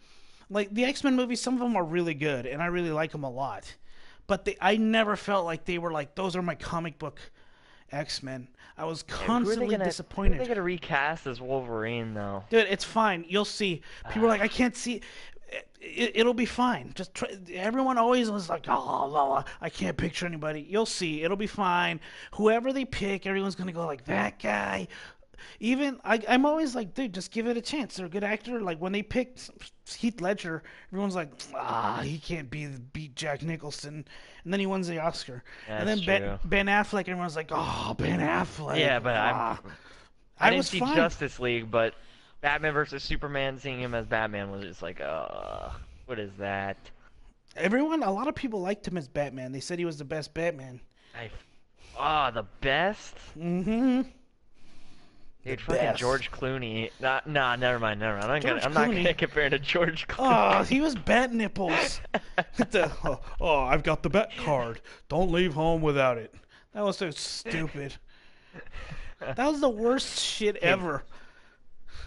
like the X-Men movies. Some of them are really good, and I really like them a lot. But I never felt like they were like those are my comic book X-Men. I was Yeah, constantly who are they disappointed. gonna recast as Wolverine though? Dude, it's fine. You'll see. People are like, I Ah, can't see. It'll be fine. Just try. Everyone always was like, oh, no, I can't picture anybody. You'll see. It'll be fine. Whoever they pick, everyone's gonna go like that guy. Even I'm always like, dude, just give it a chance. They're a good actor. Like when they picked Heath Ledger, everyone's like, he can't beat Jack Nicholson, and then he wins the Oscar. And that's then true. Ben Affleck, everyone's like, oh, Ben Affleck. Yeah, but I I didn't was see fine. Justice League, but Batman versus Superman, seeing him as Batman was just like, what is that? A lot of people liked him as Batman. They said he was the best Batman. I, the best? Mm-hmm. The Dude, fucking best. George Clooney. Nah, never mind, never mind. George I'm not Clooney. gonna compare him to George Oh, Clooney. he was bat nipples. I've got the bat card. Don't leave home without it. That was so stupid. That was the worst shit Hey, ever.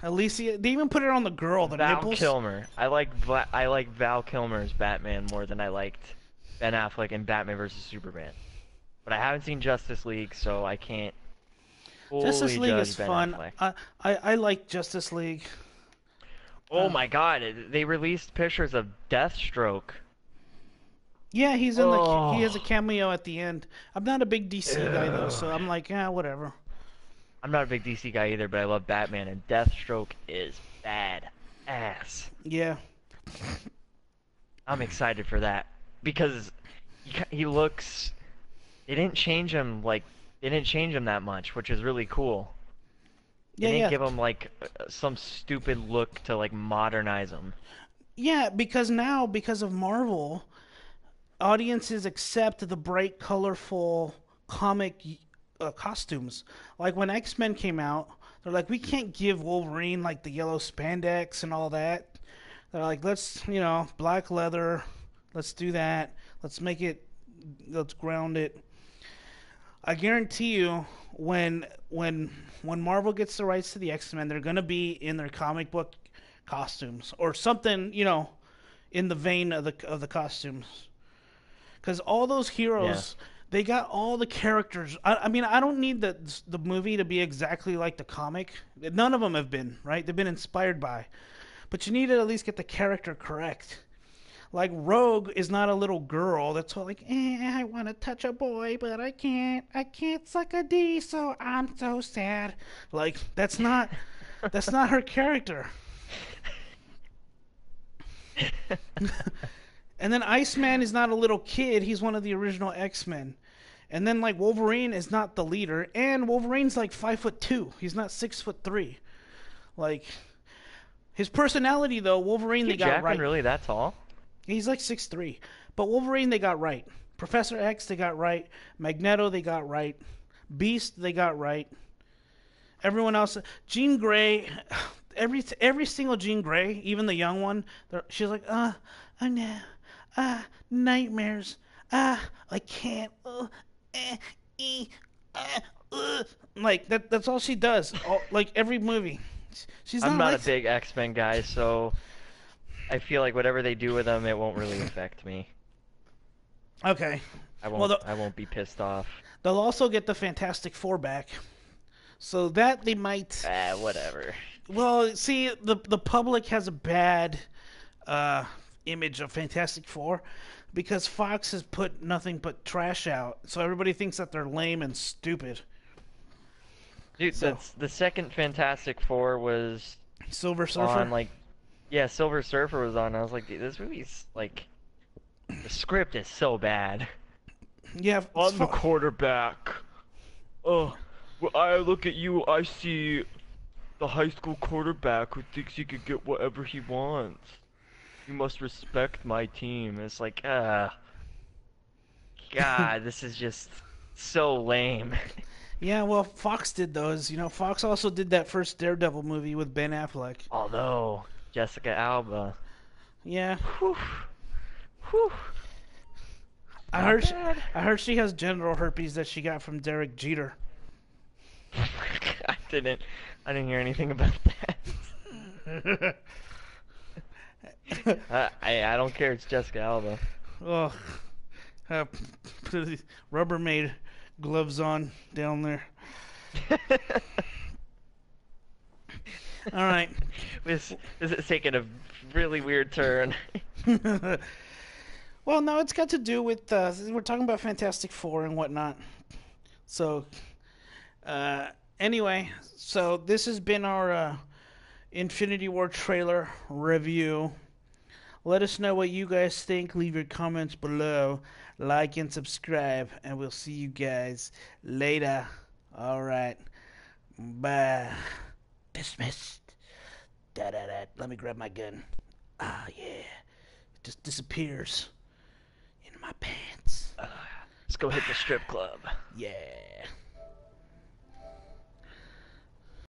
Alicia, they even put it on the girl, the Val nipples. Kilmer. I like Val Kilmer's Batman more than I liked Ben Affleck in Batman versus Superman. But I haven't seen Justice League, so I can't Justice fully League is judge Ben fun. Affleck. I like Justice League. Oh my God! They released pictures of Deathstroke. Yeah, he has a Oh, cameo at the end. I'm not a big DC guy though, ew. so I'm like, yeah, whatever. I'm not a big DC guy either, but I love Batman, and Deathstroke is bad ass. Yeah. I'm excited for that because he looks. They didn't change him they didn't change him that much, which is really cool. They Yeah, didn't yeah. give him some stupid look to modernize him. Yeah, because now because of Marvel, audiences accept the bright, colorful comic costumes. Like when X Men came out, they're like, we can't give Wolverine like the yellow spandex and all that. They're like, let's black leather, let's do that. Let's make it, let's ground it. I guarantee you, when Marvel gets the rights to the X Men, they're gonna be in their comic book costumes or something, in the vein of the costumes. Because all those Yeah. heroes, they got all the characters. I mean, I don't need the movie to be exactly like the comic. None of them have been, right. They've been inspired by, but you need to at least get the character correct. Like Rogue is not a little girl that's all like, I want to touch a boy, but I can't. I can't suck a D, so I'm so sad. Like that's not her character. And then Iceman is not a little kid. He's one of the original X-Men. And then like Wolverine is not the leader, and Wolverine's like 5'2". He's not 6'3". Like his personality though, Wolverine Hugh they got Jackman right. really that tall? He's like 6'3". But Wolverine they got right. Professor X they got right. Magneto they got right. Beast they got right. Everyone else, Jean Grey, every single Jean Grey, even the young one, she's like, oh no, nightmares, I can't, like that's all she does, like every movie. She's I'm not not a like, big X-Men guy, so I feel like whatever they do with them, it won't really affect me. okay. Well, I won't be pissed off. they'll also get the Fantastic Four back, so that they might. Whatever. Well, see, the public has a bad uh, image of Fantastic Four because Fox has put nothing but trash out, so everybody thinks that they're lame and stupid. Dude, So the second Fantastic Four was Silver on Surfer, yeah, Silver Surfer was on. I was like, dude, this movie's the script is so bad. yeah, I'm the quarterback. Oh, when I look at you, I see the high school quarterback who thinks he could get whatever he wants. You must respect my team. It's like, God, this is just so lame. yeah. Well, Fox did those. Fox also did that first Daredevil movie with Ben Affleck. Although, Jessica Alba. Yeah, Whew, whew, I not heard. bad. I heard she has genital herpes that she got from Derek Jeter. didn't. I didn't hear anything about that. I don't care. It's Jessica Alba. Oh, uh, put the Rubbermaid gloves on down there. All right. This is taking a really weird turn. Well, no, it's got to do with we're talking about Fantastic Four and whatnot. So, uh, anyway, so this has been our Infinity War trailer review. Let us know what you guys think. Leave your comments below. Like and subscribe, and we'll see you guys later. All right. Bye. Dismissed. Da da da. Let me grab my gun. Ah, yeah. It just disappears in my pants. Let's go hit the strip club. Yeah.